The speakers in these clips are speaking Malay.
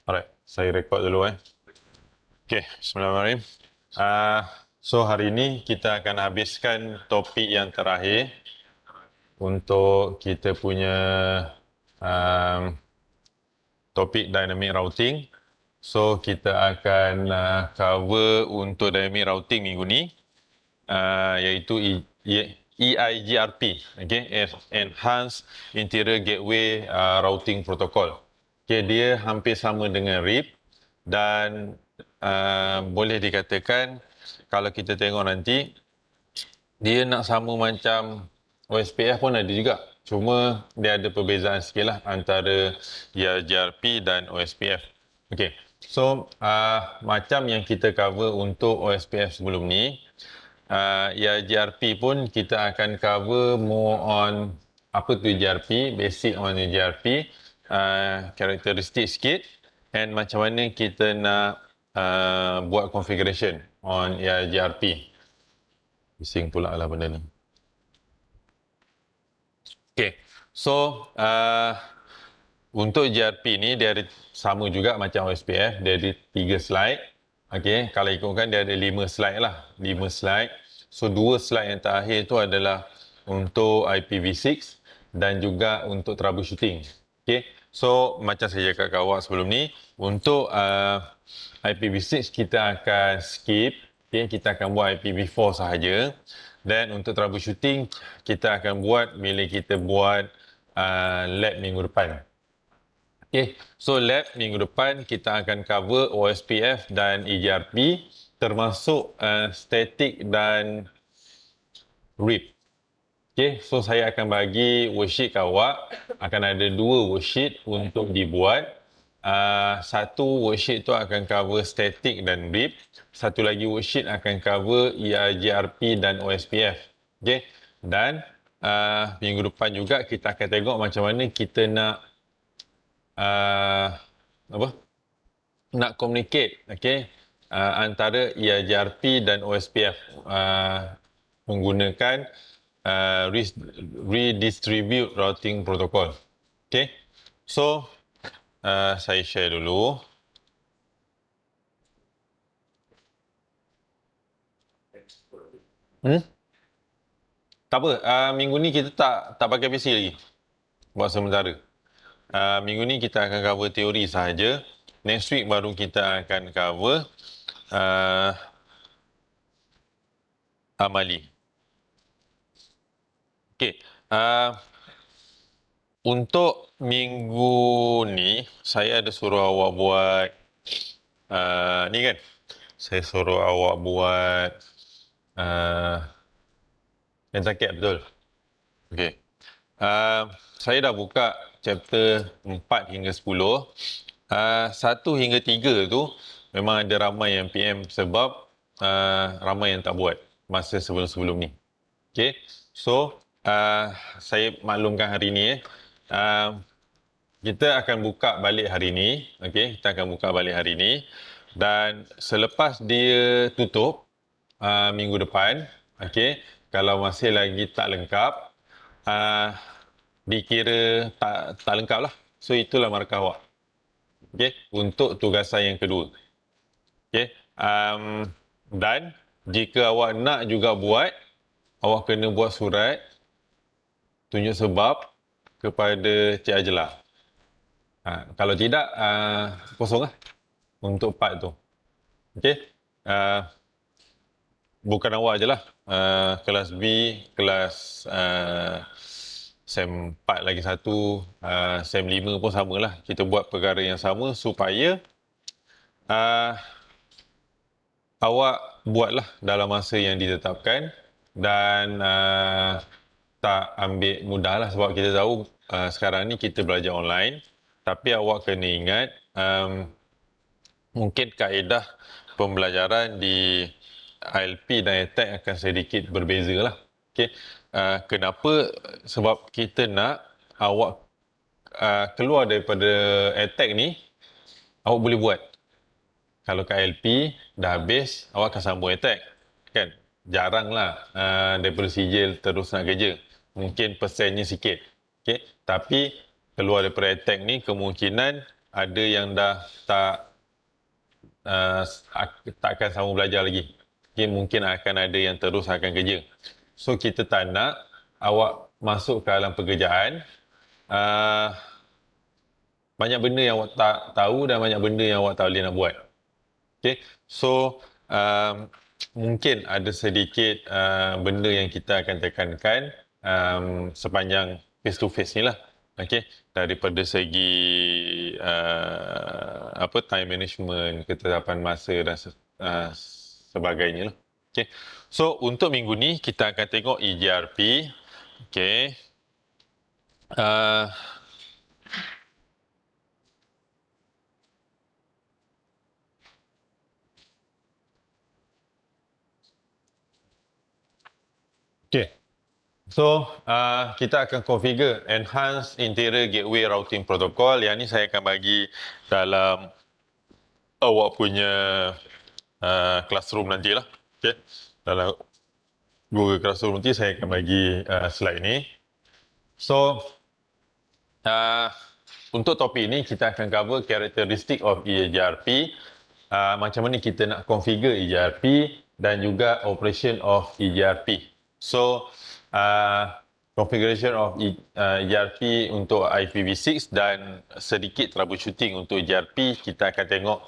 Alright, saya rekod dulu Okay, bismillahirrahmanirrahim. So hari ini kita akan habiskan topik yang terakhir untuk kita punya topik dynamic routing. So kita akan cover untuk dynamic routing minggu ni, iaitu EIGRP, okay, Enhanced Interior Gateway Routing Protocol. Okay, dia hampir sama dengan RIP dan boleh dikatakan kalau kita tengok nanti dia nak sama macam OSPF pun ada juga. Cuma dia ada perbezaan sikit lah antara EIGRP dan OSPF. Okay, so macam yang kita cover untuk OSPF sebelum ni, EIGRP pun kita akan cover more on apa tu EIGRP, basic on EIGRP, karakteristik sikit, and macam mana kita nak buat configuration on EIGRP. Bising pula lah benda ni. Okay, so untuk GRP ni dia ada sama juga macam OSPF, dia ada 3 slide. Okay, kalau ikutkan dia ada 5 slide lah, 5 slide. So 2 slide yang terakhir tu adalah untuk IPv6 dan juga untuk troubleshooting. Okay, so macam saya cakap kat awak sebelum ni, untuk IPv6 kita akan skip, okay, kita akan buat IPv4 sahaja. Dan untuk troubleshooting kita akan buat bila kita buat lab minggu depan. Okay, so lab minggu depan kita akan cover OSPF dan EIGRP termasuk static dan RIP. Okay, so saya akan bagi worksheet ke awak. Akan ada 2 worksheet untuk dibuat. Satu worksheet tu akan cover static dan RIP. Satu lagi worksheet akan cover EIGRP dan OSPF. Okay, dan minggu depan juga kita akan tengok macam mana kita nak nak communicate, okay, antara EIGRP dan OSPF menggunakan redistribute routing protocol. Okay, so saya share dulu. Tak apa, minggu ni kita tak pakai PC lagi buat sementara. Minggu ni kita akan cover teori sahaja. Next week baru kita akan cover amali. Okay, untuk minggu ni saya ada suruh awak buat ni kan, saya suruh awak buat Entaket, betul? Okay, saya dah buka chapter 4 hingga 10. 1 hingga 3 tu memang ada ramai yang PM sebab ramai yang tak buat masa sebelum-sebelum ni. Okay, so saya maklumkan hari ni kita akan buka balik hari ni. Okay, kita akan buka balik hari ni dan selepas dia tutup minggu depan, okay, kalau masih lagi tak lengkap, dikira tak lengkap lah. So itulah markah awak. Okay, untuk tugasan yang kedua. Okay, dan jika awak nak juga buat, awak kena buat surat tunjuk sebab kepada Cik Ajla. Kalau tidak, kosong lah untuk part tu. Okay, bukan awak je lah. Kelas B, kelas SEM 4 lagi satu, SEM 5 pun samalah. Kita buat perkara yang sama supaya awak buatlah dalam masa yang ditetapkan dan tak ambil mudah lah sebab kita tahu sekarang ni kita belajar online, tapi awak kena ingat mungkin kaedah pembelajaran di ILP dan EdTech akan sedikit berbeza lah. Okay. Kenapa? Sebab kita nak awak keluar daripada EdTech ni, awak boleh buat. Kalau kat ILP dah habis, awak akan sambung EdTech. Kan? Jarang lah daripada sijil terus nak kerja. Mungkin persennya sikit. Okay? Tapi keluar daripada EdTech ni kemungkinan ada yang dah tak akan sambung belajar lagi. Okay, mungkin akan ada yang terus akan kerja. So kita tak nak awak masuk ke dalam pekerjaan, banyak benda yang awak tak tahu dan banyak benda yang awak tak boleh nak buat. Okay, so mungkin ada sedikit benda yang kita akan tekankan sepanjang face to face ni lah. Okay, daripada segi time management, ketetapan masa dan sebagainya lah. Okay, so untuk minggu ni kita akan tengok EJRP. Okay, okay. So, kita akan configure Enhanced Interior Gateway Routing Protocol. Yang ni saya akan bagi dalam awak punya classroom nanti lah. Okay. Dalam Google Classroom nanti saya akan bagi slide ni. So, untuk topik ni kita akan cover characteristic of EJRP, macam mana kita nak configure EJRP dan juga operation of EJRP. So, configuration of EJRP untuk IPv6 dan sedikit troubleshooting untuk EJRP kita akan tengok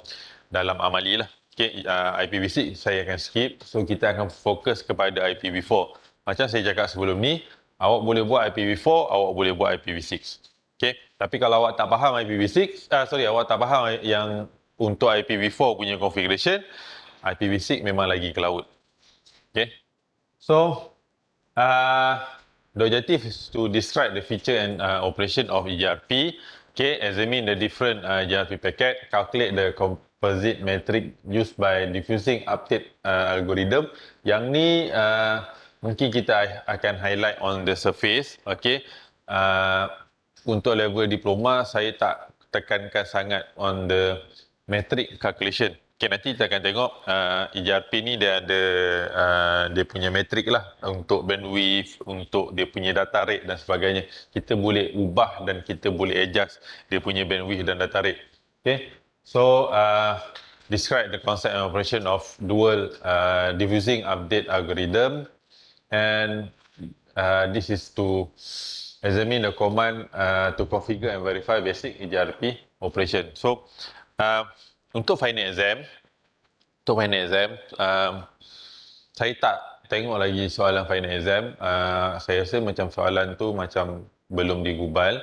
dalam amali lah. Okay, IPv6 saya akan skip. So, kita akan fokus kepada IPv4. Macam saya cakap sebelum ni, awak boleh buat IPv4, awak boleh buat IPv6. Okay, tapi kalau awak tak faham IPv6, awak tak faham yang untuk IPv4 punya configuration, IPv6 memang lagi ke laut. Okay, so the objective is to describe the feature and operation of EJRP. Okay, examine the different EJRP packet, calculate the composite metric used by diffusing update algorithm. Yang ni mungkin kita akan highlight on the surface. Okay, untuk level diploma saya tak tekankan sangat on the metric calculation. Okay, nanti kita akan tengok EJRP ni dia ada dia punya metrik lah untuk bandwidth, untuk dia punya data rate dan sebagainya. Kita boleh ubah dan kita boleh adjust dia punya bandwidth dan data rate. Okay, so describe the concept and operation of dual diffusing update algorithm, and this is to examine the command to configure and verify basic EJRP operation. So, untuk final exam, saya tak tengok lagi soalan final exam. Saya rasa macam soalan tu macam belum digubal.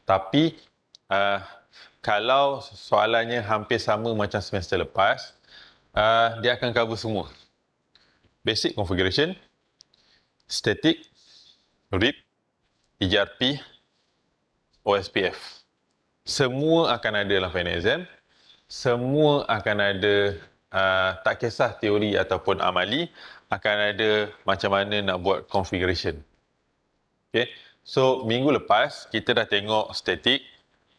Tapi, kalau soalannya hampir sama macam semester lepas, dia akan cover semua. Basic configuration, static, RIP, EJRP, OSPF. Semua akan ada dalam final exam. Semua akan ada, tak kisah teori ataupun amali, akan ada macam mana nak buat configuration. Okay. So, minggu lepas, kita dah tengok static.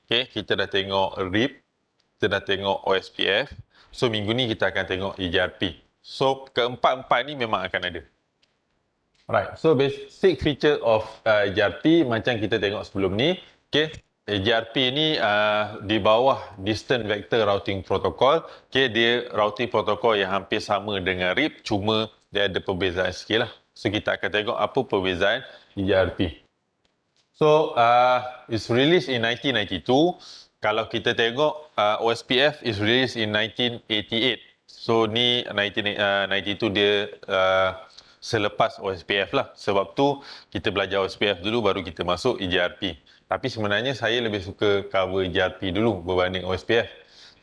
Okay. Kita dah tengok RIP. Kita dah tengok OSPF. So, minggu ni kita akan tengok EJRP. So, keempat-empat ni memang akan ada. Alright, so basic feature of EJRP macam kita tengok sebelum ni. Okay, EJRP ni di bawah Distant Vector Routing Protocol. Okay, dia routing protocol yang hampir sama dengan RIP, cuma dia ada perbezaan sikit lah. So, kita akan tengok apa perbezaan EJRP. So, it's released in 1992. Kalau kita tengok OSPF is released in 1988. So, ni 1992 dia selepas OSPF lah. Sebab tu kita belajar OSPF dulu baru kita masuk EJRP. Tapi sebenarnya saya lebih suka cover EJRP dulu berbanding OSPF.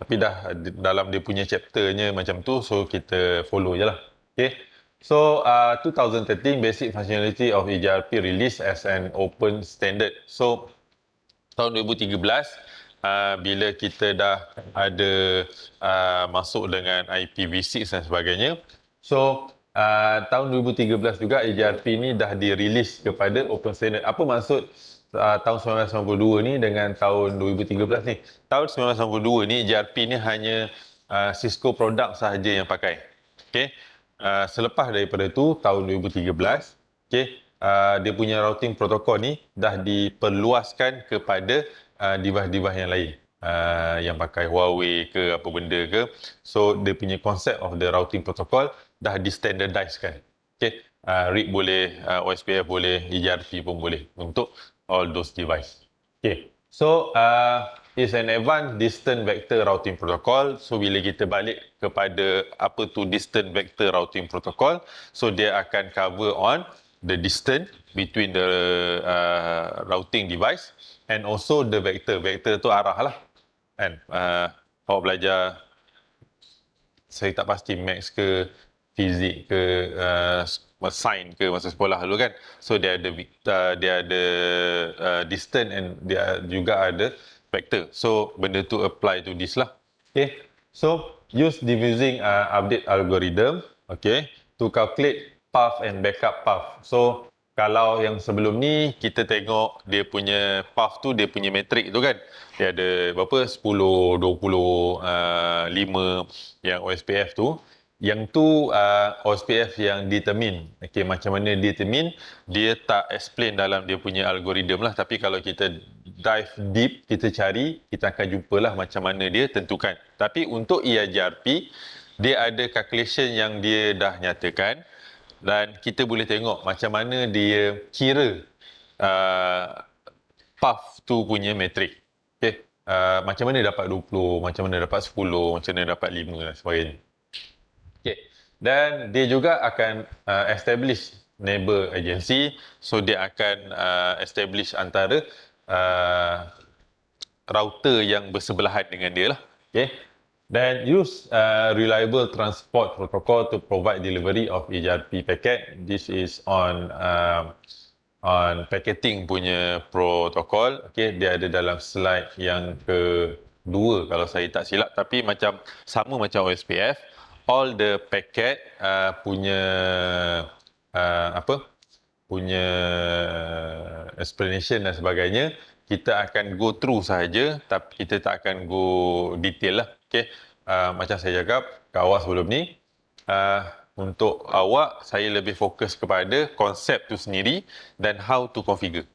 Tapi dah dalam dia punya chapternya macam tu, so kita follow je lah. Okay. So, 2013 basic functionality of EJRP released as an open standard. So, tahun 2013 bila kita dah ada masuk dengan IPv6 dan sebagainya. So, tahun 2013 juga EJRP ni dah dirilis kepada open standard. Apa maksud tahun 1992 ni dengan tahun 2013 ni? Tahun 1992 ni EJRP ni hanya Cisco produk sahaja yang pakai. Okay. Selepas daripada tu tahun 2013, okay, dia punya routing protokol ni dah diperluaskan kepada device-device yang lain. yang pakai Huawei ke apa benda ke. So dia punya concept of the routing protocol dah di-standardize kan. Okay. RIP boleh, OSPF boleh, EGRP pun boleh untuk all those device. Okay. So it's an advanced distant vector routing protocol. So bila kita balik kepada apa tu distant vector routing protocol, so dia akan cover on the distance between the routing device and also the vector. Vector tu arah lah. Kan? Awak belajar, saya tak pasti maths ke fizik ke sains ke masa sekolah dulu kan. So dia ada distance and dia juga ada vector. So benda tu apply to this lah. Okay. So use diffusing update algorithm, okay, to calculate path and backup path. So kalau yang sebelum ni kita tengok dia punya path tu, dia punya metrik tu kan. Dia ada berapa? 10, 20, 5 yang OSPF tu. Yang tu OSPF yang determine. Okay, macam mana determine? Dia tak explain dalam dia punya algorithm lah. Tapi kalau kita dive deep, kita cari, kita akan jumpalah macam mana dia tentukan. Tapi untuk EIGRP, dia ada calculation yang dia dah nyatakan. Dan kita boleh tengok macam mana dia kira path tu punya metrik. Okay. Macam mana dapat 20, macam mana dapat 10, macam mana dapat 5 dan sebagainya. Okay. Dan dia juga akan establish neighbor agency. So dia akan establish antara router yang bersebelahan dengan dia lah. Okay. Then use reliable transport protocol to provide delivery of EGRP packet. This is on packeting punya protokol. Okay, dia ada dalam slide yang kedua kalau saya tak silap. Tapi macam sama macam OSPF, all the packet punya punya explanation dan sebagainya, kita akan go through sahaja, tapi kita tak akan go detail lah. Okay. Macam saya cakap kat awak sebelum ni, untuk awak, saya lebih fokus kepada konsep tu sendiri dan how to configure.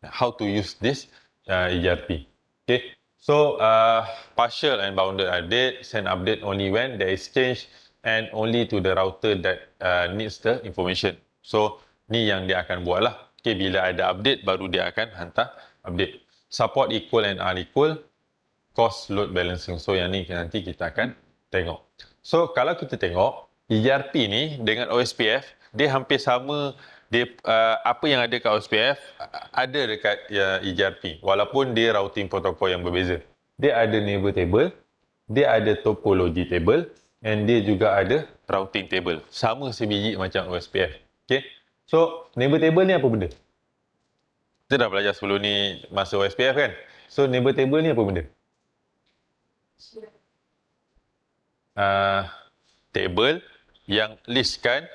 How to use this EGRP. Okay. So, partial and bounded update, send update only when there is change and only to the router that needs the information. So, ni yang dia akan buat lah. Okay, bila ada update, baru dia akan hantar update. Support equal and unequal, cost load balancing. So, yang ni nanti kita akan tengok. So, kalau kita tengok, EGRP ni dengan OSPF, dia hampir sama. Dia apa yang ada kat OSPF, ada dekat EGRP. Walaupun dia routing protokol yang berbeza. Dia ada neighbor table, dia ada topology table, and dia juga ada routing table. Sama sebiji macam OSPF. Okay. So, neighbor table ni apa benda? Kita dah belajar sebelum ni masa OSPF kan? So, neighbor table ni apa benda? Table yang listkan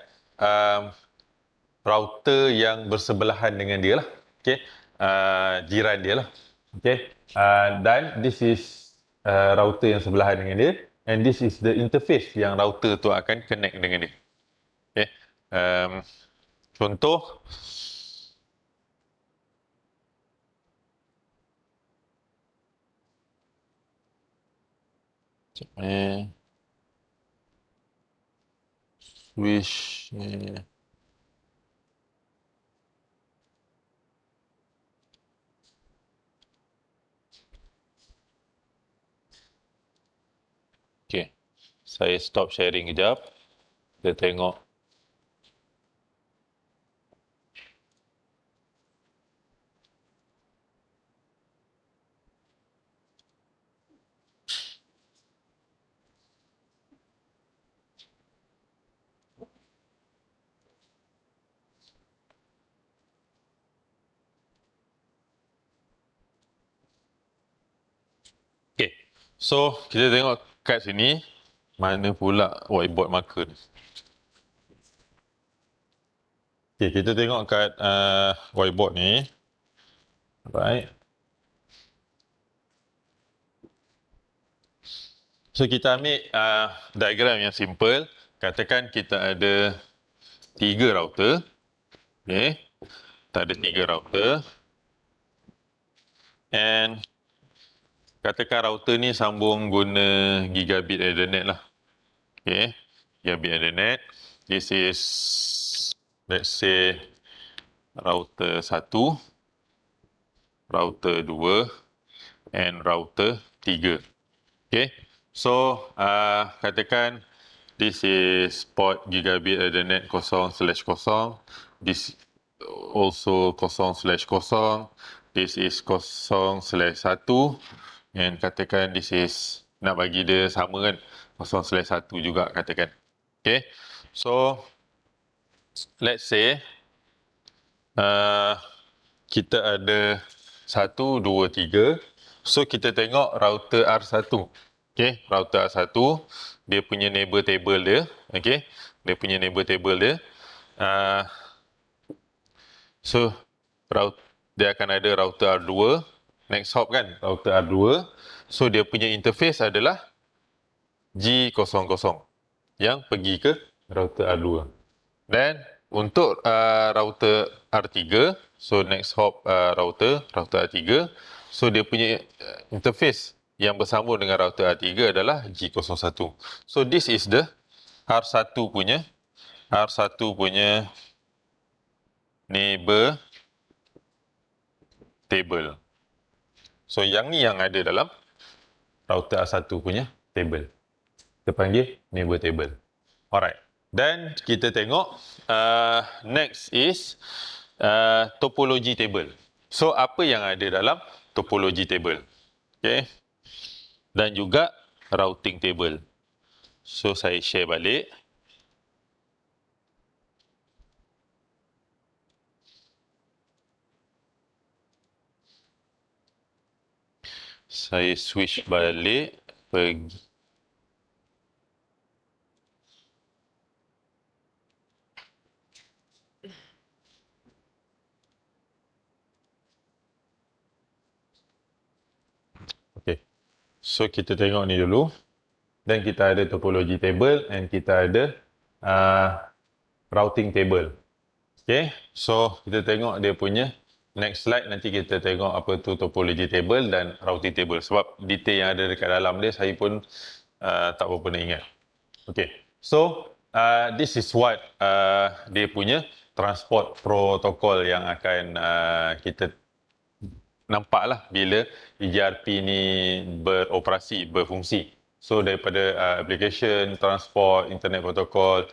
router yang bersebelahan dengan dia lah. Okay. Jiran dia lah. Okay. Dan this is router yang sebelahan dengan dia. And this is the interface yang router tu akan connect dengan dia. Okay. Contoh, switch ni. Okay. Saya stop sharing kejap. Kita tengok. Okay. So, kita tengok kat sini. Mana pula whiteboard marker ni? Okay, kita tengok kat whiteboard ni. Right. So, kita ambil diagram yang simple. Katakan kita ada 3 router. Okay. Kita ada 3 router. And katakan router ni sambung guna gigabit Ethernet lah. Okay, gigabit Ethernet. This is, let's say, router 1, router 2, and router 3. Okay, so katakan this is port gigabit Ethernet 0/0. This also 0/0. This is 0/1. And katakan this is, nak bagi dia sama kan, 0/1 juga katakan. Okay, so let's say kita ada 1, 2, 3. So kita tengok router R1. Okay, router R1, dia punya neighbor table dia. Okay, dia punya neighbor table dia. So dia akan ada router R2, next hop kan, router R2. So dia punya interface adalah G00 yang pergi ke router R2. Dan untuk router R3, so next hop router R3, so dia punya interface yang bersambung dengan router R3 adalah G01. So this is the R1 punya neighbor table. So yang ni yang ada dalam router R1 punya table. Kita panggil neighbor table. Alright. Dan kita tengok next is topology table. So apa yang ada dalam topology table? Okay. Dan juga routing table. So saya share balik. Saya switch balik pergi. Okay. So kita tengok ni dulu. Dan kita ada topology table and kita ada routing table. Okay. So kita tengok dia punya next slide, nanti kita tengok apa tu topology table dan routing table. Sebab detail yang ada dekat dalam dia saya pun tak berapa nak ingat. Okay. So this is what dia punya transport protocol yang akan kita nampak lah bila EGRP ni beroperasi, berfungsi. So daripada application, transport, internet protocol,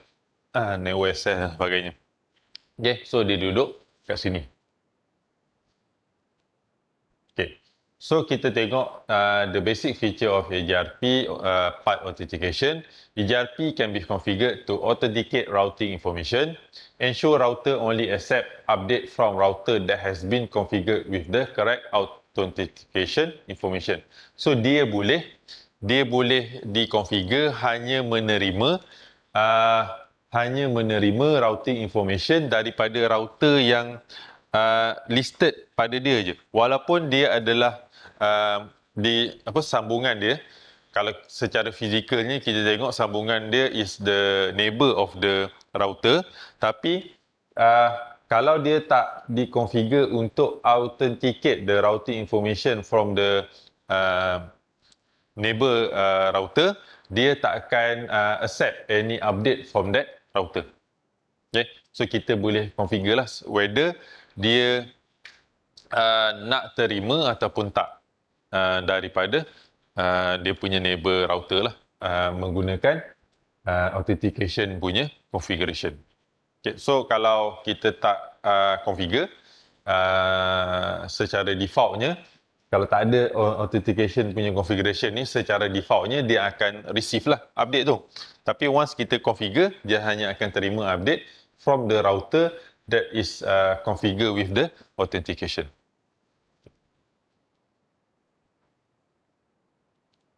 network access dan sebagainya. Okay, so dia duduk kat sini. Okay, so kita tengok the basic feature of EGRP, part authentication. EGRP can be configured to authenticate routing information, ensure router only accept update from router that has been configured with the correct authentication information. So dia boleh dikonfigure hanya menerima routing information daripada router yang listed pada dia je, walaupun dia adalah sambungan dia, kalau secara fizikalnya kita tengok sambungan dia is the neighbor of the router, tapi kalau dia tak dikonfigure untuk authenticate the routing information from the neighbor router, dia tak akan accept any update from that router. Okay, so kita boleh configure lah whether dia nak terima ataupun tak daripada dia punya neighbor router lah, menggunakan authentication punya configuration. Okay, so kalau kita tak configure secara defaultnya, kalau tak ada authentication punya configuration ni, secara defaultnya dia akan receive lah update tu. Tapi once kita configure, dia hanya akan terima update from the router that is configured with the authentication.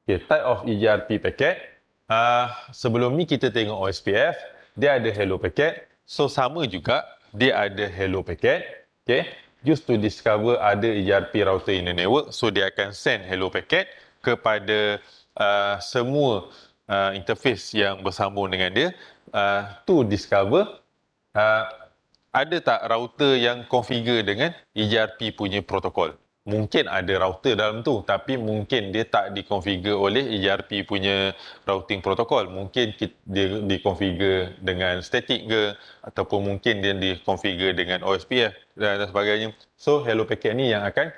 Okay, type of EGRP packet. Sebelum ni kita tengok OSPF, dia ada hello packet. So sama juga, dia ada hello packet. Okay, used to discover ada EGRP router in the network. So dia akan send hello packet kepada semua interface yang bersambung dengan dia to discover ada tak router yang configure dengan EGRP punya protokol. mungkin ada router dalam tu, tapi mungkin dia tak dikonfigure oleh ERP punya routing protokol. Mungkin dia dikonfigure dengan static ke, ataupun mungkin dia dikonfigure dengan OSPF dan sebagainya. So Hello Packet ni yang akan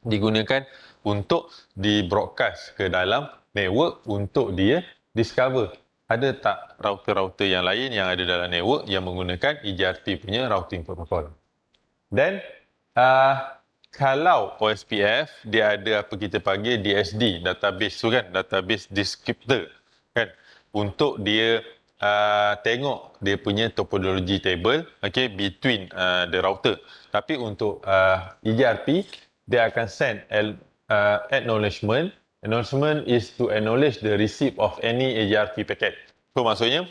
digunakan untuk di broadcast ke dalam network untuk dia discover ada tak router-router yang lain yang ada dalam network yang menggunakan ERP punya routing protocol. Dan kalau OSPF dia ada apa kita panggil DSD, database tu kan, database descriptor kan, untuk dia tengok dia punya topology table, okay, between the router. Tapi untuk ERP dia akan send acknowledgement. Acknowledgement is to acknowledge the receipt of any ERP packet. So maksudnya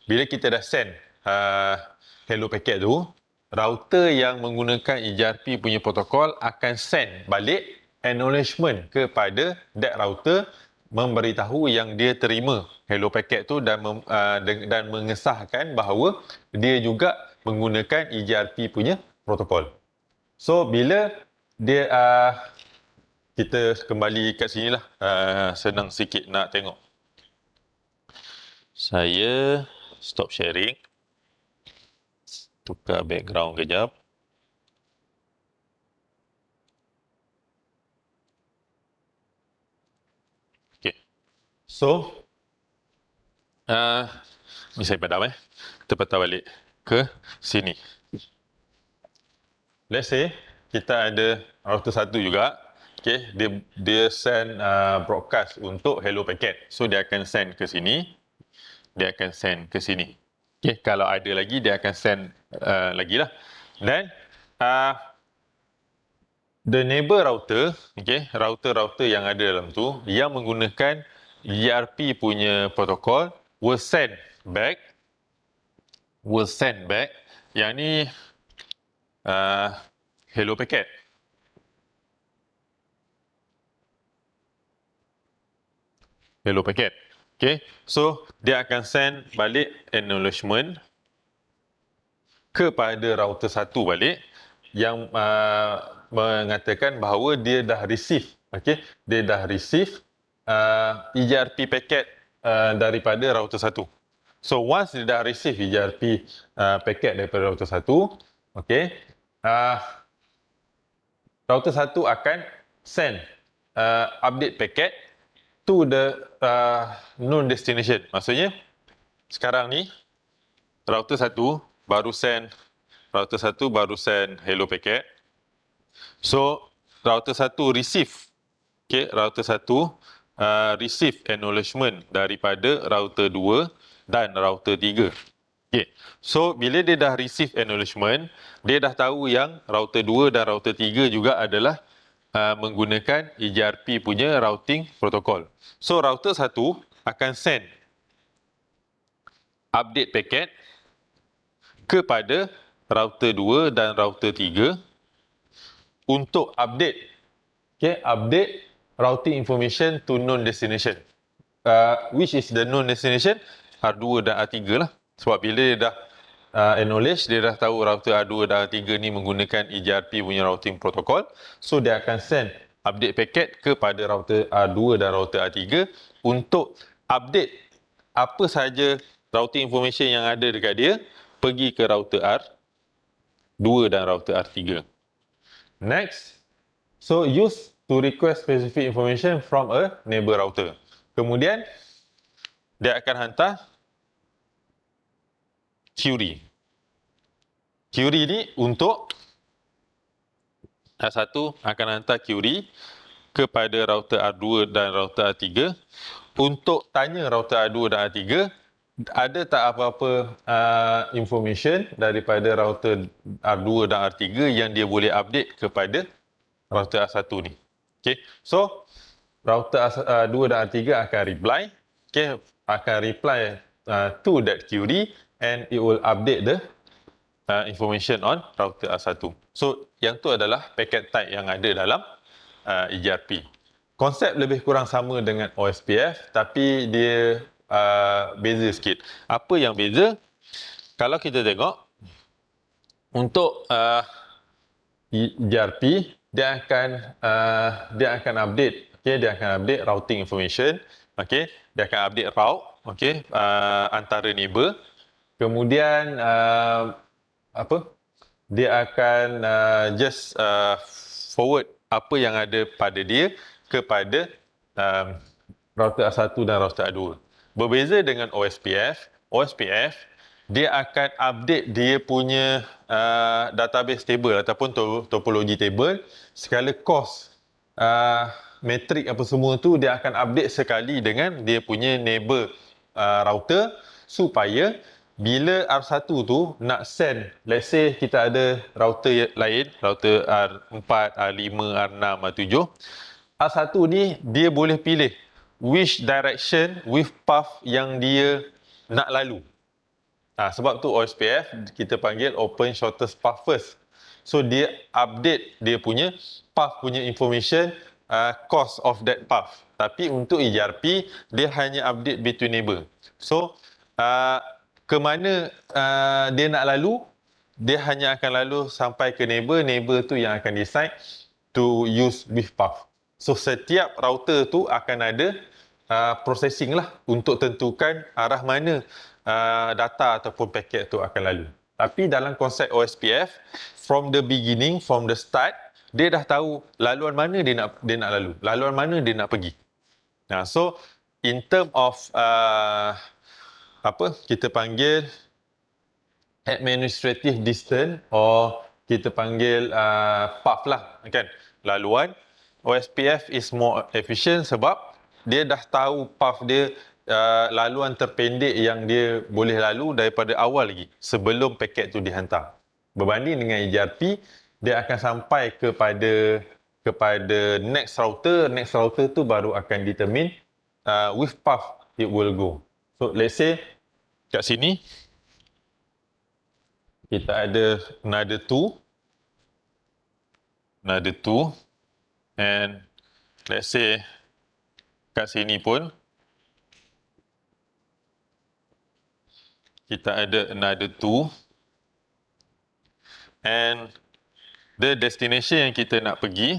bila kita dah send hello packet tu, router yang menggunakan ERP punya protokol akan send balik acknowledgement kepada that router, memberitahu yang dia terima hello packet tu dan mengesahkan bahawa dia juga menggunakan ERP punya protokol. So bila dia kita kembali kat sini lah, senang sikit nak tengok. Saya stop sharing, tukar background kejap. Okay. So ni saya padam kita patah balik ke sini. Let's say kita ada router satu juga. Okay, dia send broadcast untuk hello packet. So dia akan send ke sini, dia akan send ke sini. Okay, kalau ada lagi dia akan send lagi lah. Dan the neighbor router, okay, router yang ada dalam tu yang menggunakan ERP punya protokol will send back yang ni hello packet. Hello packet. Okay, so dia akan send balik acknowledgement kepada router satu balik yang mengatakan bahawa dia dah receive, okay, dia dah receive ERP packet daripada router satu. So once dia dah receive ERP packet daripada router satu, okay, router satu akan send update packet to the known destination. Maksudnya sekarang ni router satu baru send hello packet. So router satu receive, okay, router satu receive acknowledgement daripada router 2 dan router 3. Okay. So bila dia dah receive acknowledgement, dia dah tahu yang router 2 dan router 3 juga adalah menggunakan ERP punya routing protokol. So router 1 akan send update packet kepada router 2 dan router 3 untuk update, okay, update routing information to known destination. Which is the known destination? R2 dan R3 lah. Sebab bila dia dah acknowledge, dia dah tahu router R2 dan R3 ni menggunakan ERP punya routing protokol. So dia akan send update packet kepada router R2 dan router R3 untuk update apa sahaja routing information yang ada dekat dia pergi ke router R2 dan router R3. Next, so use to request specific information from a neighbor router. Kemudian dia akan hantar query. Query ni untuk R1 akan hantar query kepada router R2 dan router R3 untuk tanya router R2 dan R3 ada tak apa-apa information daripada router R2 dan R3 yang dia boleh update kepada router R1 ni. Okay, so router R2 dan R3 akan reply, okay, akan reply to that query and it will update the information on router R1. So yang tu adalah packet type yang ada dalam ERP. Konsep lebih kurang sama dengan OSPF tapi dia beza sikit. Apa yang beza? Kalau kita tengok untuk ERP dia akan update, okey, dia akan update routing information, okey, dia akan update route, okey, antara neighbor. Kemudian apa? Dia akan just forward apa yang ada pada dia kepada router A1 dan router A2. Berbeza dengan OSPF, OSPF dia akan update dia punya database table ataupun topologi table segala cost metrik apa semua tu dia akan update sekali dengan dia punya neighbor router supaya bila R1 tu nak send, let's say kita ada router lain, router R4, R5, R6, R7, R1 ni dia boleh pilih which direction with path yang dia nak lalu. Sebab tu OSPF kita panggil Open Shortest Path First. So dia update dia punya path punya information, cost of that path. Tapi untuk ERP dia hanya update between neighbor. So ke mana dia nak lalu, dia hanya akan lalu sampai ke neighbor tu yang akan decide to use with path. So setiap router tu akan ada processing lah untuk tentukan arah mana data ataupun paket tu akan lalu. Tapi dalam konsep OSPF, from the beginning, from the start, dia dah tahu laluan mana dia nak lalu, laluan mana dia nak pergi. So in term of kita panggil administrative distance or kita panggil path lah, kan, laluan, OSPF is more efficient sebab dia dah tahu path dia, laluan terpendek yang dia boleh lalu daripada awal lagi sebelum paket tu dihantar. Berbanding dengan ERP, dia akan sampai kepada next router tu baru akan determine which path it will go. So let's say kat sini kita ada another two and let's say kat sini pun kita ada another two and the destination yang kita nak pergi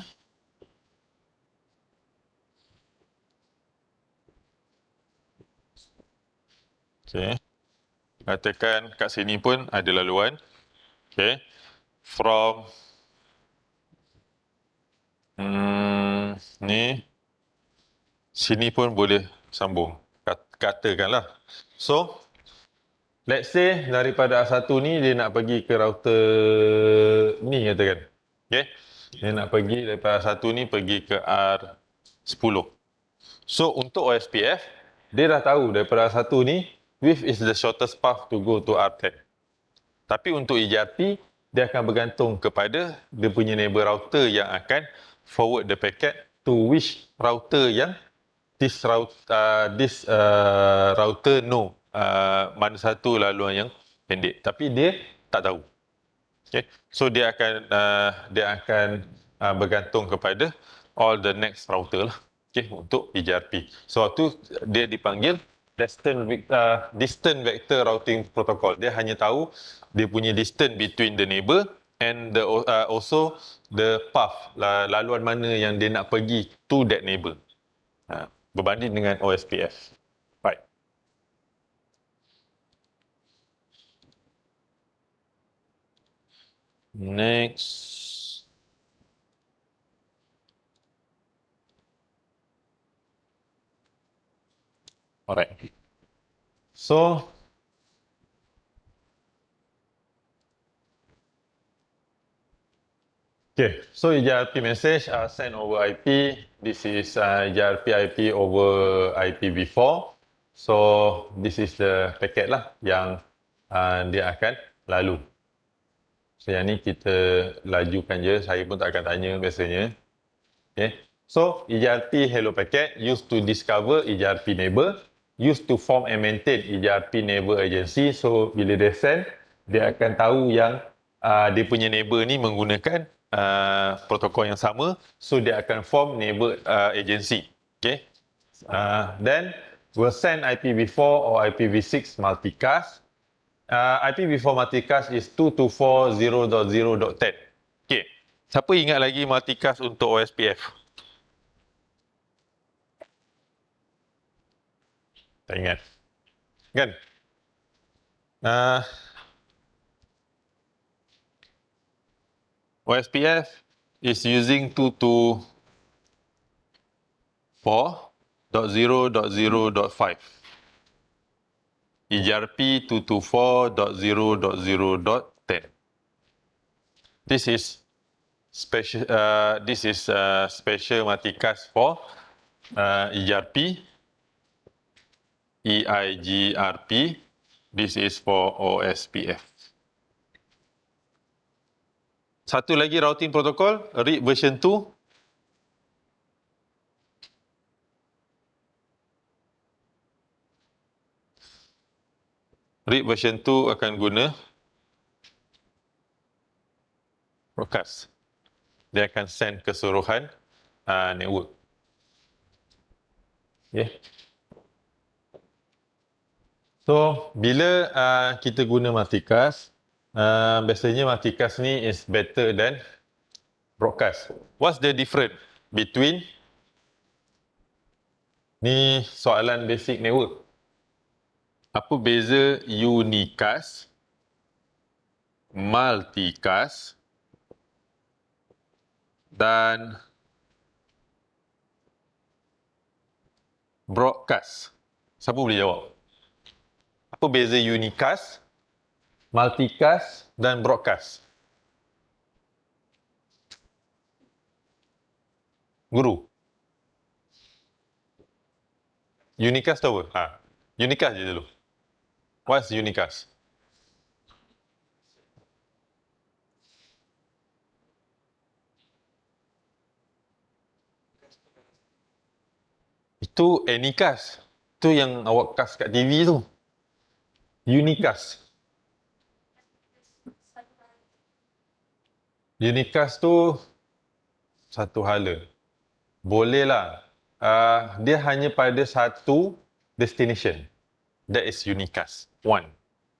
katakan kat sini pun ada laluan, from ni sini pun boleh sambung, katakanlah. So let's say daripada A1 ni dia nak pergi ke router ni katakan, dia nak pergi daripada A1 ni pergi ke R10. So untuk OSPF dia dah tahu daripada A1 ni which is the shortest path to go to R10. Tapi untuk ERP, dia akan bergantung kepada dia punya neighbor router yang akan forward the packet to which router yang this router know mana satu laluan yang pendek. Tapi dia tak tahu. So dia akan bergantung kepada all the next router lah. Untuk ERP. So tu dia dipanggil distant vector routing protocol. Dia hanya tahu dia punya distance between the neighbor and also the path, laluan mana yang dia nak pergi to that neighbor. Berbanding dengan OSPF. Right. Next. Alright. So so ERP message are sent over IP. This is ERP IP over IPv4. So this is the packet lah yang dia akan lalu. So yang ni kita lajukan je, saya pun tak akan tanya biasanya. So ERP hello packet used to discover ERP neighbor, used to form and maintain ERP neighbor agency. So bila dia send, dia akan tahu yang dia punya neighbor ni menggunakan protokol yang sama, so dia akan form neighbor agency. Then we'll send IPv4 or IPv6 multicast. IPv4 multicast is 224.0.0.10. Siapa ingat lagi multicast untuk OSPF? Tak ingat. Kan? OSPF is using 224.0.0.5. ERP 224.0.0.10. This is special. This is special multicast for ERP, EIGRP. This is for OSPF. Satu lagi routing protocol, RIP version 2. RIP version 2 akan guna broadcast. Dia akan send keseluruhan network. Okay. So, bila kita guna multicast, biasanya multicast ni is better than broadcast. What's the difference between, ni soalan basic network. Apa beza unicast, multicast dan broadcast? Siapa boleh jawab? Apa beza unicast, multicast dan broadcast? Guru? Unicast tahu apa? Unicast je dulu. What's unicast? Itu Anycast. Itu yang awak cast kat TV tu. Unicast. Unicast tu satu hala. Bolehlah. Dia hanya pada satu destination. That is unicast. One.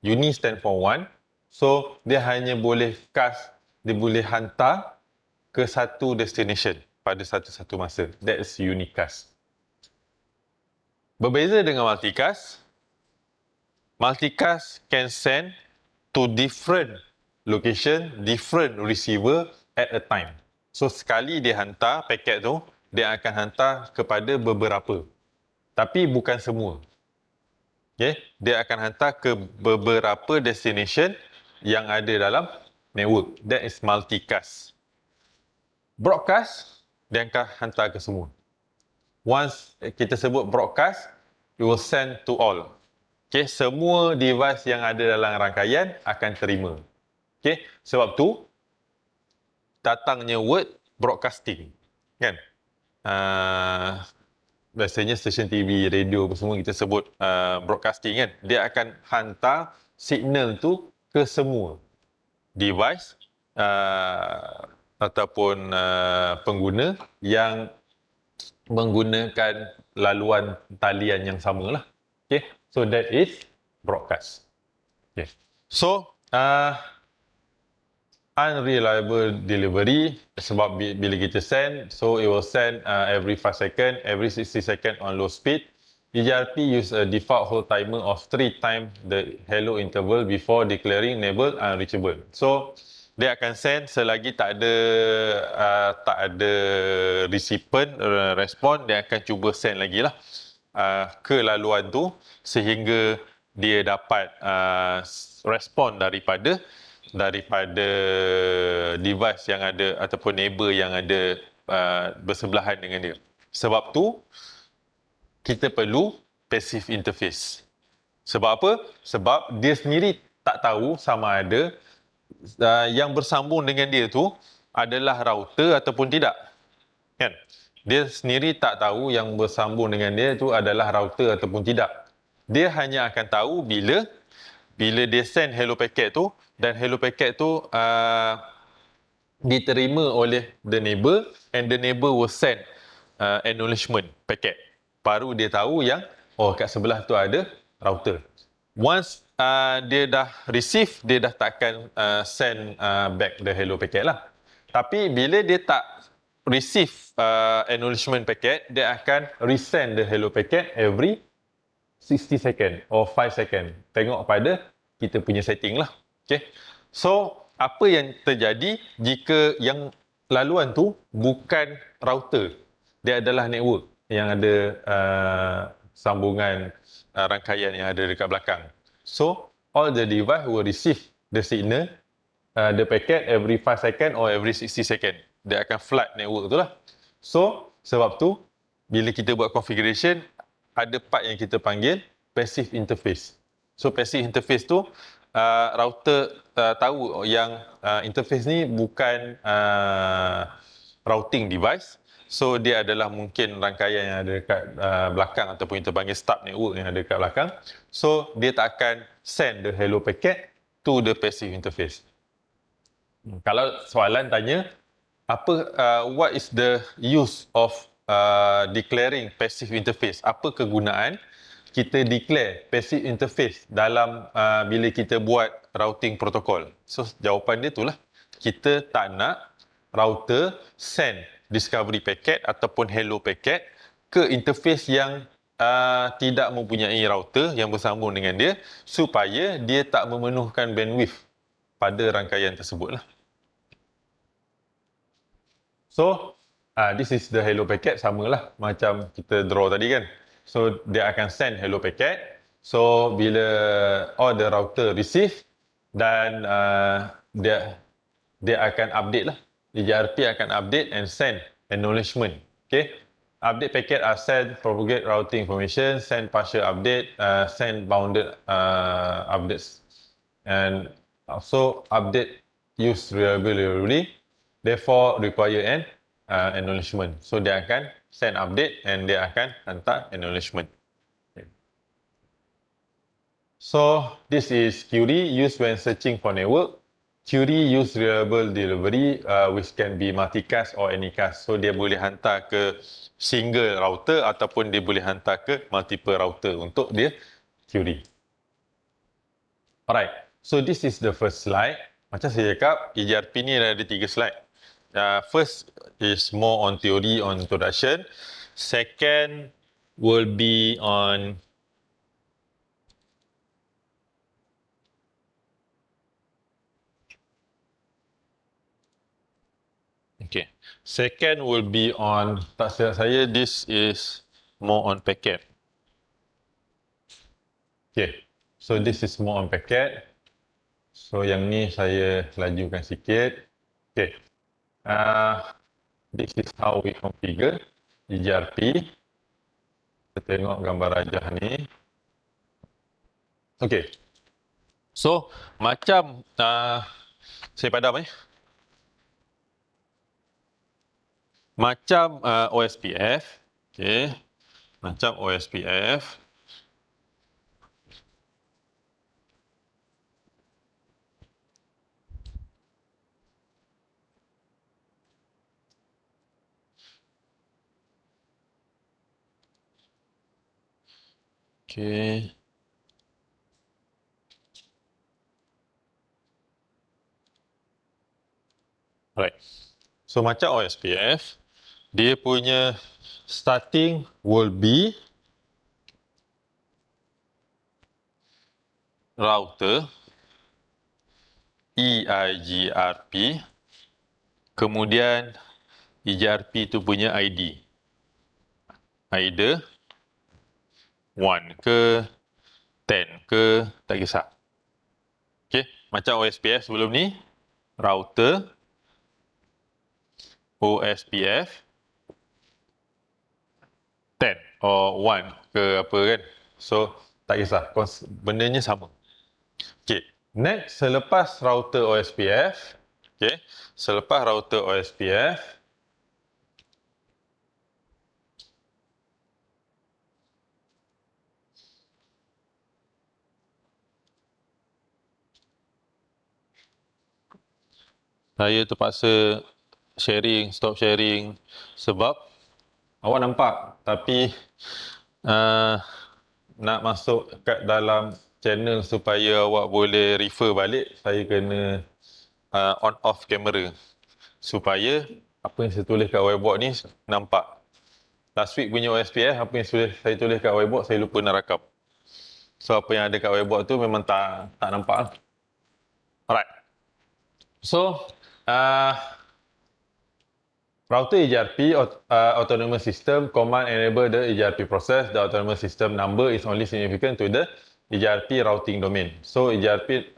Uni stand for one. So, dia hanya boleh cast, dia boleh hantar ke satu destination pada satu-satu masa. That is unicast. Berbeza dengan multicast, multicast can send to different location, different receiver at a time. So, sekali dia hantar paket tu, dia akan hantar kepada beberapa. Tapi bukan semua. Okay? Dia akan hantar ke beberapa destination yang ada dalam network. That is multicast. Broadcast, dia akan hantar ke semua. Once kita sebut broadcast, it will send to all. Okay, semua device yang ada dalam rangkaian akan terima. Okay, sebab tu datangnya word broadcasting, kan? Biasanya stesen TV, radio semua kita sebut broadcasting, kan? Dia akan hantar signal tu ke semua device ataupun pengguna yang menggunakan laluan talian yang sama lah. Okay, so that is broadcast. Okay, so unreliable delivery, sebab bila kita send, so it will send every 5 second, every 60 second on low speed. ERP use a default hold timer of 3 times the hello interval before declaring enable unreachable. So dia akan send selagi tak ada recipient respon, dia akan cuba send lagi lah ke laluan tu sehingga dia dapat respon daripada device yang ada ataupun neighbor yang ada bersebelahan dengan dia. Sebab tu kita perlu passive interface. Sebab apa? Sebab dia sendiri tak tahu sama ada yang bersambung dengan dia tu adalah router ataupun tidak. Kan? Dia sendiri tak tahu yang bersambung dengan dia tu adalah router ataupun tidak. Dia hanya akan tahu bila dia send hello packet tu, dan hello packet tu diterima oleh the neighbor, and the neighbor will send acknowledgement packet. Baru dia tahu yang kat sebelah tu ada router. Once dia dah receive, dia dah takkan send back the hello packet lah. Tapi bila dia tak receive acknowledgement packet, dia akan resend the hello packet every 60 second or 5 second. Tengok pada kita punya setting lah. Okay. So, apa yang terjadi jika yang laluan tu bukan router, dia adalah network yang ada sambungan rangkaian yang ada dekat belakang. So, all the device will receive the signal, the packet every 5 second or every 60 second. Dia akan flood network tu lah. So, sebab tu, bila kita buat configuration, ada part yang kita panggil passive interface. So, passive interface tu, router tahu yang interface ni bukan routing device. So, dia adalah mungkin rangkaian yang ada dekat belakang ataupun kita panggil stub network yang ada dekat belakang. So, dia tak akan send the hello packet to the passive interface. Kalau soalan tanya, what is the use of declaring passive interface? Apa kegunaan kita declare passive interface dalam bila kita buat routing protokol? So, jawapan dia itulah. Kita tak nak router send discovery packet ataupun hello packet ke interface yang tidak mempunyai router yang bersambung dengan dia supaya dia tak memenuhkan bandwidth pada rangkaian tersebut lah. So, this is the hello packet, samalah macam kita draw tadi kan. So, dia akan send hello packet. So, bila all the router receive dan dia akan update lah. EJRP akan update and send acknowledgement. Okay. Update packet are send propagate routing information, send partial update, send bounded updates. And also update use reliability, therefore require an acknowledgement. So dia akan send update and dia akan hantar acknowledgement. Okay. So this is query used when searching for network. Query use reliable delivery which can be multicast or anycast. So dia boleh hantar ke single router ataupun dia boleh hantar ke multiple router untuk dia query. Alright, so this is the first slide. Macam saya cakap, EJRP ni ada 3 slide. First is more on theory on introduction. Second will be on okay. Second will be on, tak silap saya, this is more on packet. Okay. So this is more on packet. So yang ni saya lajukan sikit. Okay. This is how we configure EJRP. Kita tengok gambar rajah ni. Okay. So macam saya padam macam OSPF, okay, macam OSPF. Okay. Right. So macam OSPF, dia punya starting will be router EIGRP, kemudian EJRP tu punya ID. Either 1 ke 10 ke, tak kisah. Okay, macam OSPF sebelum ni, router OSPF 10 or 1 ke apa kan. So, tak kisah. Bendanya sama. Okay. Next, selepas router OSPF, okay, selepas router OSPF, saya terpaksa stop sharing sebab awak nampak tapi nak masuk kat dalam channel supaya awak boleh refer balik, saya kena on off kamera. supaya apa yang saya tulis kat whiteboard ni nampak. Last week punya OSPF, apa yang saya tulis kat whiteboard, saya lupa nak rakam. So, apa yang ada kat whiteboard tu memang tak nampak lah. Alright. So, router EJRP, autonomous system, command enable the EJRP process. The autonomous system number is only significant to the EJRP routing domain. So, EJRP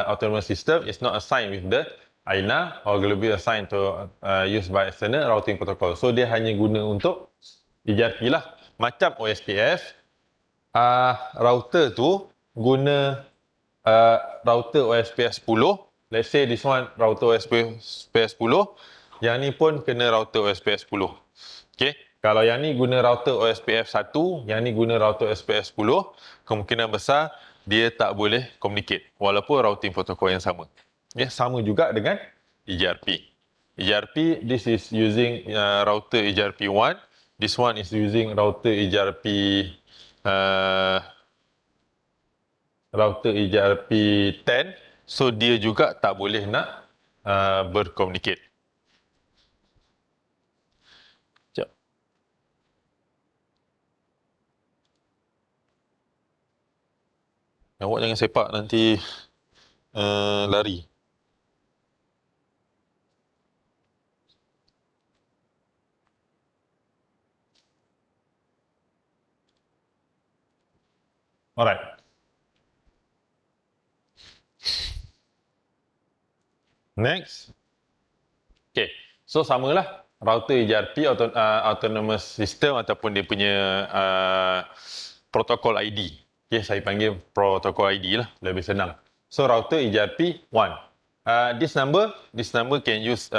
autonomous system is not assigned with the INA or globally assigned to used by external routing protocol. So, dia hanya guna untuk EJRP lah. Macam OSPF, router tu guna router OSPF 10. Let's say this one router OSPF 10. Yang ni pun kena router OSPF 10. Okay. Kalau yang ni guna router OSPF 1, yang ni guna router OSPF 10, kemungkinan besar dia tak boleh communicate walaupun routing protokol yang sama. Okay. Sama juga dengan EJRP. EJRP, this is using router EJRP 1. This one is using router EJRP router EJRP 10. So dia juga tak boleh nak berkomunikate. Sekejap. Awak jangan sepak nanti lari. Alright. Next. Okay. So samalah. Router EJRP autonomous system ataupun dia punya protokol ID. Okay, saya panggil protokol ID lah, lebih senang. So router EJRP 1. This number can use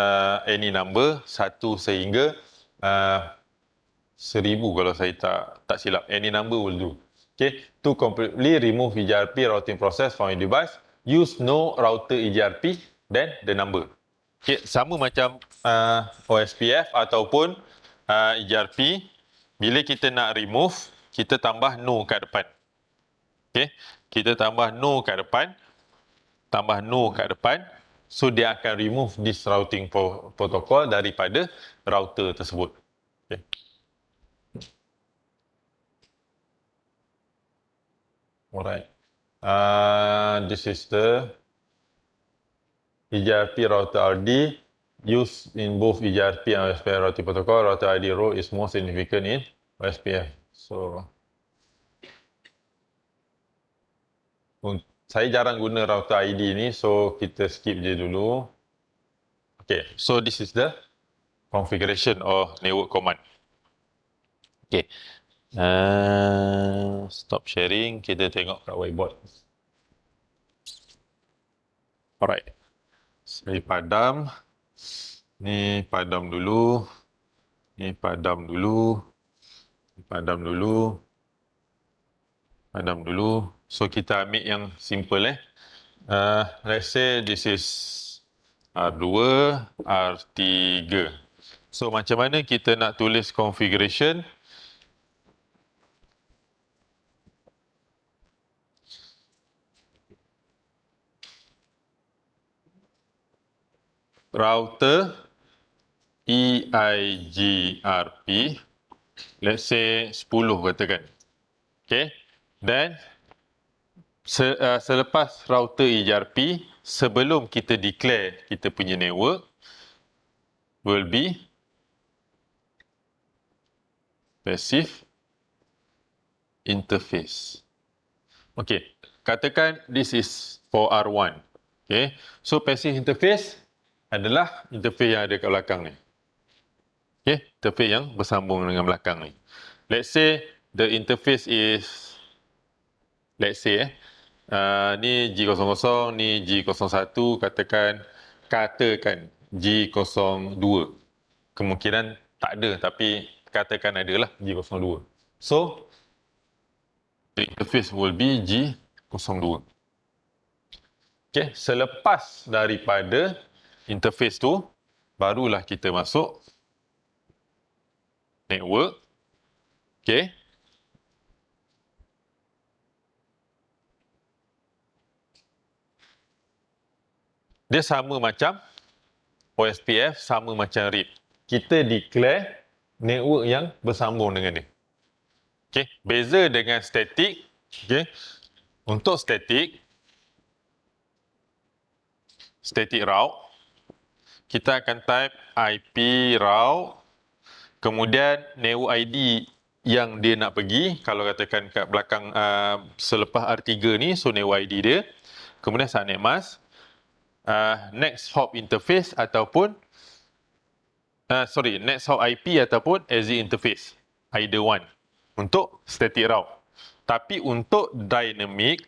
any number 1 sehingga 1000 kalau saya tak silap. Any number will do. Okay, to completely remove EJRP routing process from your device, use no router EJRP then the number. Okay, sama macam OSPF ataupun EJRP, bila kita nak remove, kita tambah no kat depan. Okay, kita tambah no kat depan, so dia akan remove this routing protocol daripada router tersebut. Okay. Alright. This is the EJRP router RD used in both EJRP and OSPF routing protocol. Router ID role is more significant in OSPF. So, saya jarang guna router ID ni, so kita skip je dulu. Okay, so this is the configuration of network command. Okay, stop sharing, kita tengok kat whiteboard. Alright, saya padam. Ni padam dulu. Ni padam dulu. Padam dulu. Padam dulu. So kita ambil yang simple let's say this is R2, R3. So macam mana kita nak tulis configuration? Router EIGRP, let's say 10 katakan. Okay. Then selepas router EJRP, sebelum kita declare kita punya network, will be passive interface. Okay, katakan this is for R1. Okay, so passive interface adalah interface yang ada kat belakang ni. Okay, interface yang bersambung dengan belakang ni. Let's say the interface is, let's say ni G00, ni G01, katakan G02. Kemungkinan tak ada, tapi katakan ada lah G02. So, the interface will be G02. Okay, selepas daripada interface tu, barulah kita masuk network. Okay. Dia sama macam OSPF sama macam RIP. Kita declare network yang bersambung dengan dia. Okey, beza dengan static. Okey, untuk static route, kita akan type IP route, kemudian network ID yang dia nak pergi. Kalau katakan kat belakang selepas R3 ni, so network ID dia, kemudian subnet mask, next hop interface ataupun next hop IP ataupun exit interface, either one untuk static route. Tapi untuk dynamic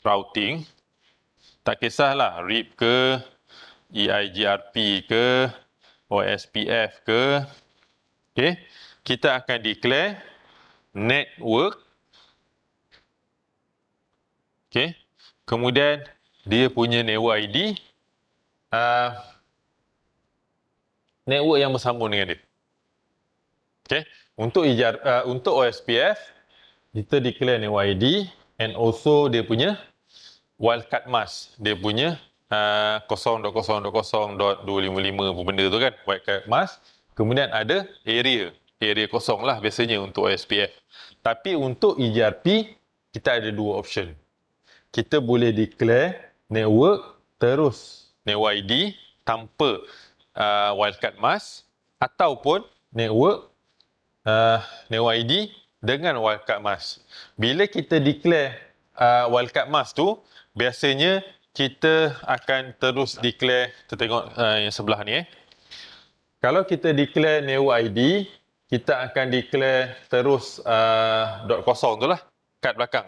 routing, tak kisahlah RIP ke, EIGRP ke, OSPF ke, okay, kita akan declare network, okay, kemudian dia punya network ID, network yang bersambung dengan dia. Okay, untuk untuk OSPF, kita declare network ID and also dia punya wildcard mask, dia punya 0.0.0.255 apa benda tu kan, wildcard mask. Kemudian ada area kosong lah biasanya untuk OSPF. Tapi untuk EGRP, kita ada dua option. Kita boleh declare network terus network ID tanpa wildcard mask, ataupun network ID dengan wildcard mask. Bila kita declare wildcard mask tu, biasanya kita akan terus declare, kita tengok yang sebelah ni. Kalau kita declare network ID, kita akan declare terus dot kosong tu lah kat belakang.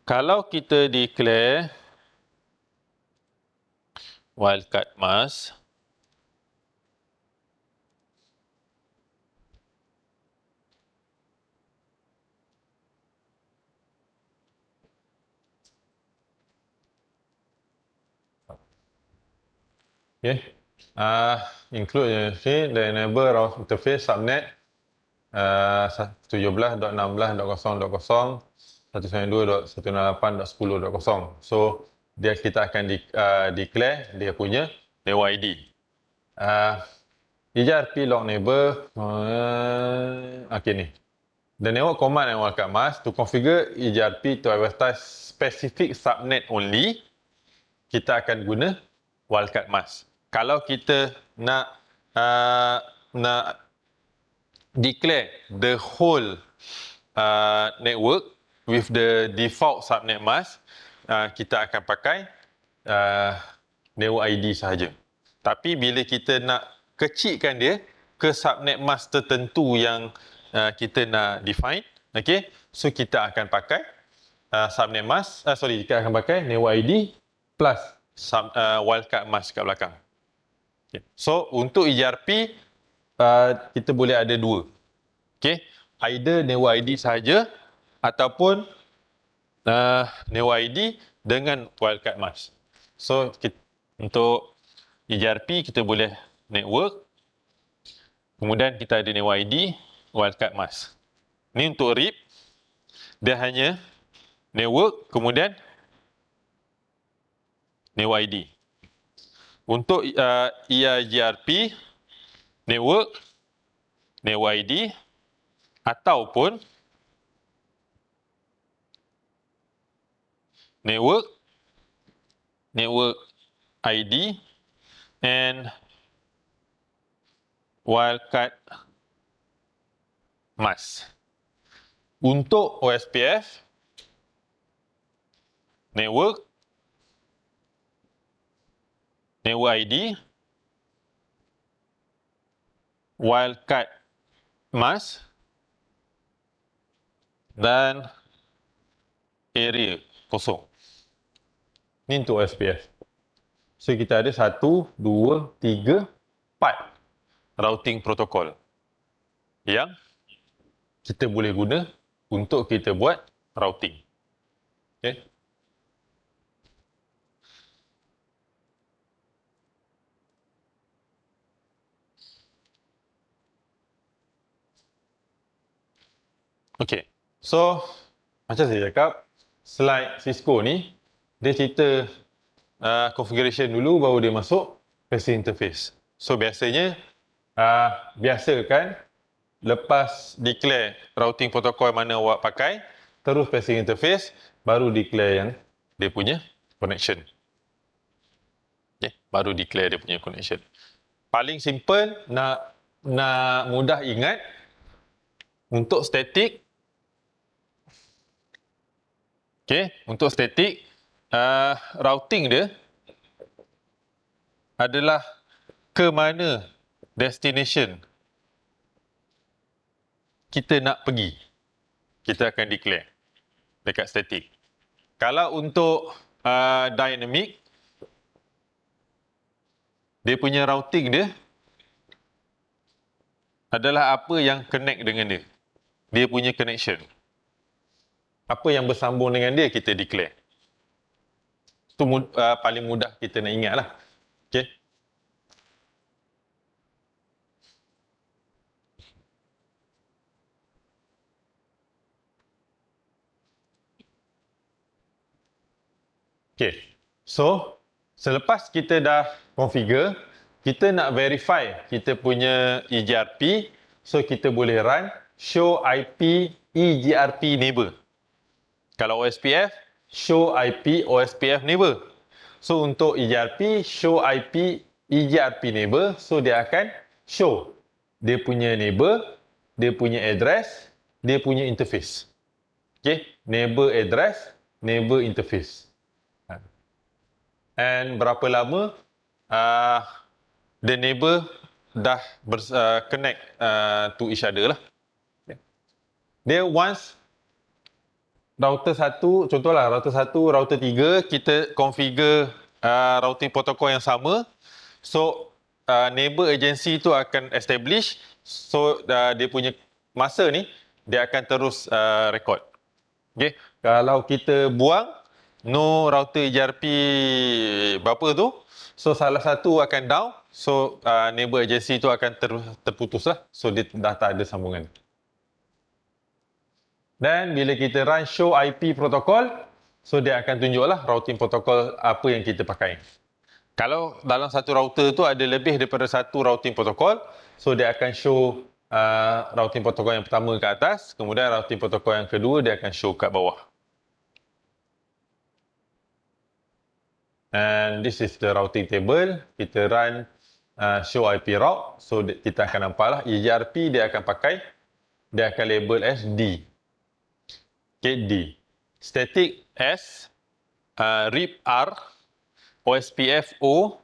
Kalau kita declare wildcard mask, okay, include the enable route interface subnet 17.16.0.0 192.168.10.0. So kita akan declare dia punya network ID. EGRP log neighbor, okay ni. The network command and wildcard mask to configure EGRP to advertise specific subnet only, kita akan guna wildcard mask. Kalau kita nak declare the whole network with the default subnet mask, kita akan pakai network ID sahaja. Tapi bila kita nak kecilkan dia ke subnet mask tertentu yang kita nak define, okay, so kita akan pakai subnet mask, kita akan pakai network ID plus wildcard mask kat belakang. Okay. So untuk EGRP, kita boleh ada dua. Okay, either network ID sahaja ataupun network ID dengan wildcard mask. So untuk EGRP kita boleh network, kemudian kita ada network ID, wildcard mask. Ni untuk RIP, dia hanya network kemudian network ID. Untuk EIGRP, network ID ataupun network ID and wildcard mask. Untuk OSPF, network ID, wildcard mask dan area kosong. Ini untuk OSPF. So kita ada 1, 2, 3, 4 routing protokol yang kita boleh guna untuk kita buat routing. Okay. Okay, so macam saya cakap, slide Cisco ni dia cerita configuration dulu baru dia masuk passive interface. So biasanya biasakan lepas declare routing protocol mana awak pakai, terus passive interface, baru declare yang dia punya connection. Okay, baru declare dia punya connection. Paling simple, nak mudah ingat, untuk static, okay, untuk static, routing dia adalah ke mana destination kita nak pergi. Kita akan declare dekat static. Kalau untuk dynamic, dia punya routing dia adalah apa yang connect dengan dia. Dia punya connection. Apa yang bersambung dengan dia, kita declare. Itu paling mudah kita nak ingat lah. Okay. Okay. So, selepas kita dah configure, kita nak verify kita punya EGRP. So, kita boleh run show IP EGRP neighbor. Kalau OSPF, show IP OSPF neighbor. So, untuk EGRP, show IP EGRP neighbor. So, dia akan show dia punya neighbor, dia punya address, dia punya interface. Okay, neighbor address, neighbor interface. And berapa lama the neighbor dah connect to each other lah. Dia once router 1, contohlah router 1, router 3, kita configure routing protocol yang sama. So, neighbor agency tu akan establish. So, dia punya masa ni, dia akan terus record. Okay. Kalau kita buang, no router EGRP berapa tu, so salah satu akan down. So, neighbor agency tu akan terputus lah. So, dia dah tak ada sambungan. Dan bila kita run show IP protocol, so dia akan tunjuklah routing protocol apa yang kita pakai. Kalau dalam satu router tu ada lebih daripada satu routing protocol, so dia akan show routing protocol yang pertama ke atas, kemudian routing protocol yang kedua dia akan show kat bawah. And this is the routing table. Kita run show IP route, so kita akan nampaklah EGRP dia akan pakai, dia akan label as D. Okay, D. Static S, RIP R, OSPF O,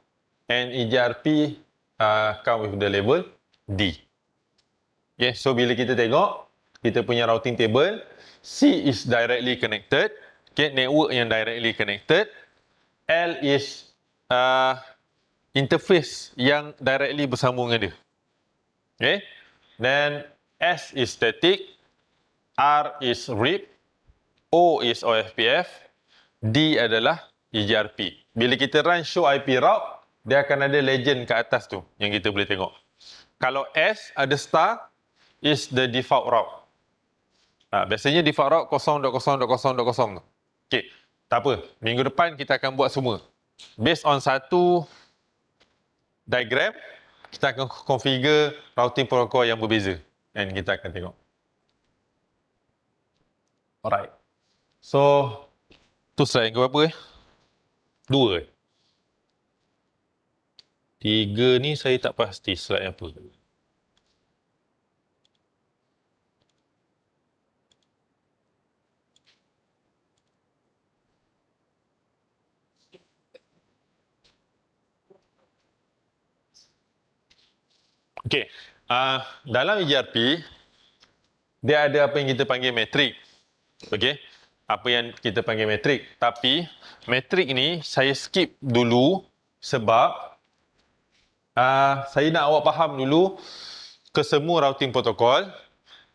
and EGRP come with the label D. Okay, so bila kita tengok, kita punya routing table, C is directly connected, okay, network yang directly connected, L is interface yang directly bersambung dengan dia. Okay, then S is static, R is RIP, O is OSPF, D adalah EGRP. Bila kita run show IP route, dia akan ada legend kat atas tu yang kita boleh tengok. Kalau S ada star, is the default route. Biasanya default route 0.0.0.0 tu. Okay, tak apa. Minggu depan kita akan buat semua. Based on satu diagram, kita akan configure routing protocol yang berbeza. Dan kita akan tengok. Alright. So, tu slide yang berapa 2 3 ni saya tak pasti slide apa. Okey, dalam EGRP, dia ada apa yang kita panggil metrik. Okey, apa yang kita panggil metrik. Tapi, metrik ni saya skip dulu sebab saya nak awak faham dulu ke semua routing protokol,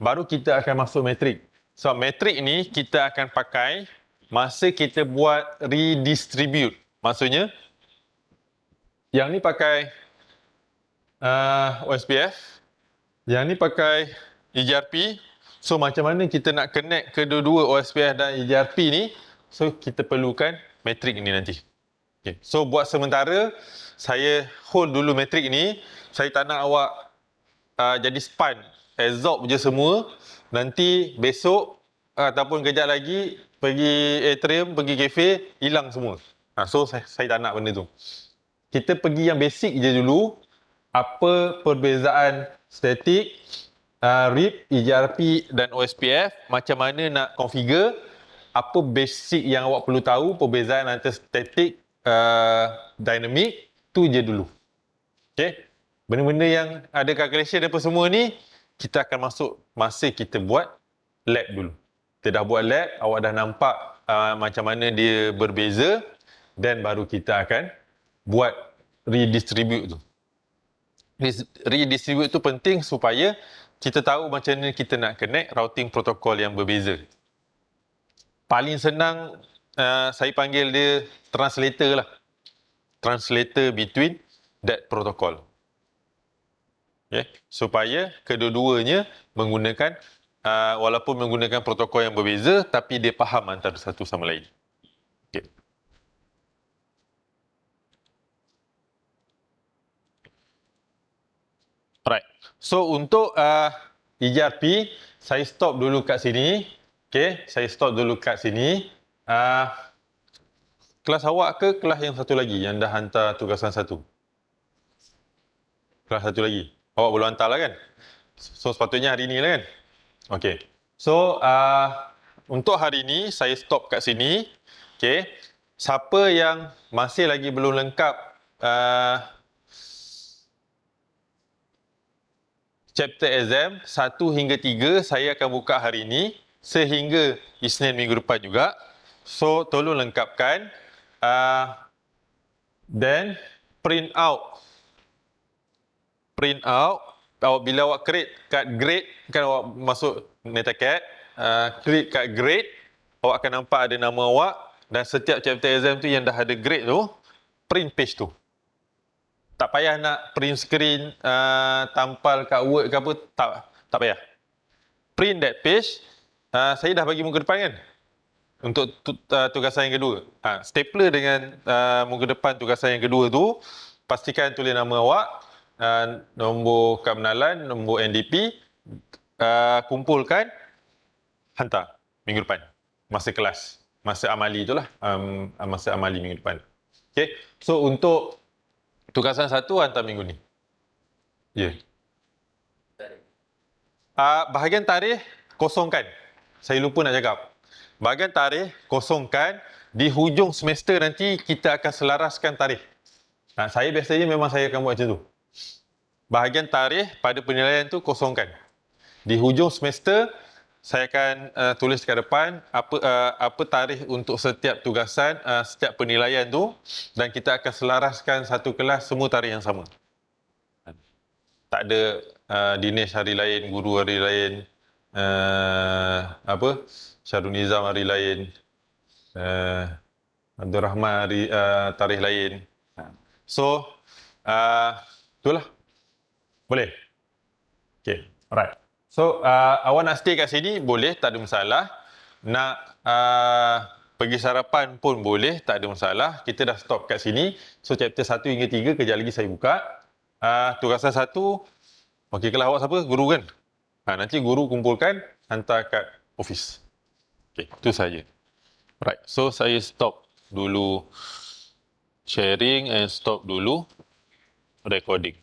baru kita akan masuk metrik. So, metrik ni kita akan pakai masa kita buat redistribute. Maksudnya, yang ni pakai OSPF, yang ni pakai EGRP. So, macam mana kita nak connect kedua-dua OSPF dan EGRP ni, so kita perlukan metrik ni nanti. Okay. So buat sementara, saya hold dulu matrik ni. Saya tak nak awak jadi span. Absorb je semua. Nanti besok ataupun kejap lagi pergi atrium, pergi kafe, hilang semua. So saya tak nak benda tu. Kita pergi yang basic je dulu. Apa perbezaan statik, RIP, EJRP dan OSPF, macam mana nak configure, apa basic yang awak perlu tahu, perbezaan antara statik, dynamic, tu je dulu. Okay? Benda-benda yang ada calculation apa semua ni, kita akan masuk masa kita buat lab dulu. Kita dah buat lab, awak dah nampak macam mana dia berbeza, dan baru kita akan buat redistribute tu. Redistribute tu penting supaya kita tahu macam mana kita nak connect routing protokol yang berbeza. Paling senang saya panggil dia translator lah. Translator between that protocol. Okay? Supaya kedua-duanya menggunakan walaupun menggunakan protokol yang berbeza, tapi dia faham antara satu sama lain. Okay. Alright. So untuk EJRP, saya stop dulu kat sini. Okay, saya stop dulu kat sini. Kelas awak ke kelas yang satu lagi yang dah hantar tugasan satu? Kelas satu lagi. Awak belum hantar lah kan? So sepatutnya hari ni lah kan? Okay. So untuk hari ni saya stop kat sini. Okay. Siapa yang masih lagi belum lengkap chapter exam 1 hingga 3 saya akan buka hari ini sehingga Isnin minggu depan juga. So tolong lengkapkan. Then print out. Bila awak create kat grade, kan awak masuk MetaCAD, klik kat grade, awak akan nampak ada nama awak, dan setiap chapter exam tu yang dah ada grade tu, print page tu. Tak payah nak print screen, tampal kat Word ke apa, tak payah. Print that page. Saya dah bagi muka depan kan? Untuk tugasan yang kedua. Stapler dengan muka depan tugasan yang kedua tu, pastikan tulis nama awak, nombor kad pengenalan, nombor NDP, kumpulkan, hantar minggu depan. Masa kelas. Masa amali tu lah. Masa amali minggu depan. Okay. So untuk tugasan satu hantar minggu ni. Ya. Bahagian tarikh kosongkan. Saya lupa nak cakap. Bahagian tarikh kosongkan. Di hujung semester nanti kita akan selaraskan tarikh. Saya biasanya memang saya akan buat macam tu. Bahagian tarikh pada penilaian tu kosongkan. Di hujung semester saya akan tulis kat depan apa tarikh untuk setiap tugasan, setiap penilaian tu, dan kita akan selaraskan satu kelas semua tarikh yang sama. Tak ada Dinesh hari lain, guru hari lain, Syarul Nizam hari lain, Abdul Rahman hari tarikh lain. So itulah. Boleh? Okay, alright. So, awak nak stay kat sini, boleh, tak ada masalah. Nak pergi sarapan pun boleh, tak ada masalah. Kita dah stop kat sini. So, chapter 1 hingga 3, kejap lagi saya buka. Tugasan 1, okey kelas awak siapa? Guru kan? Nanti guru kumpulkan, hantar kat office. Okay, itu saja. Right, so saya stop dulu sharing and stop dulu recording.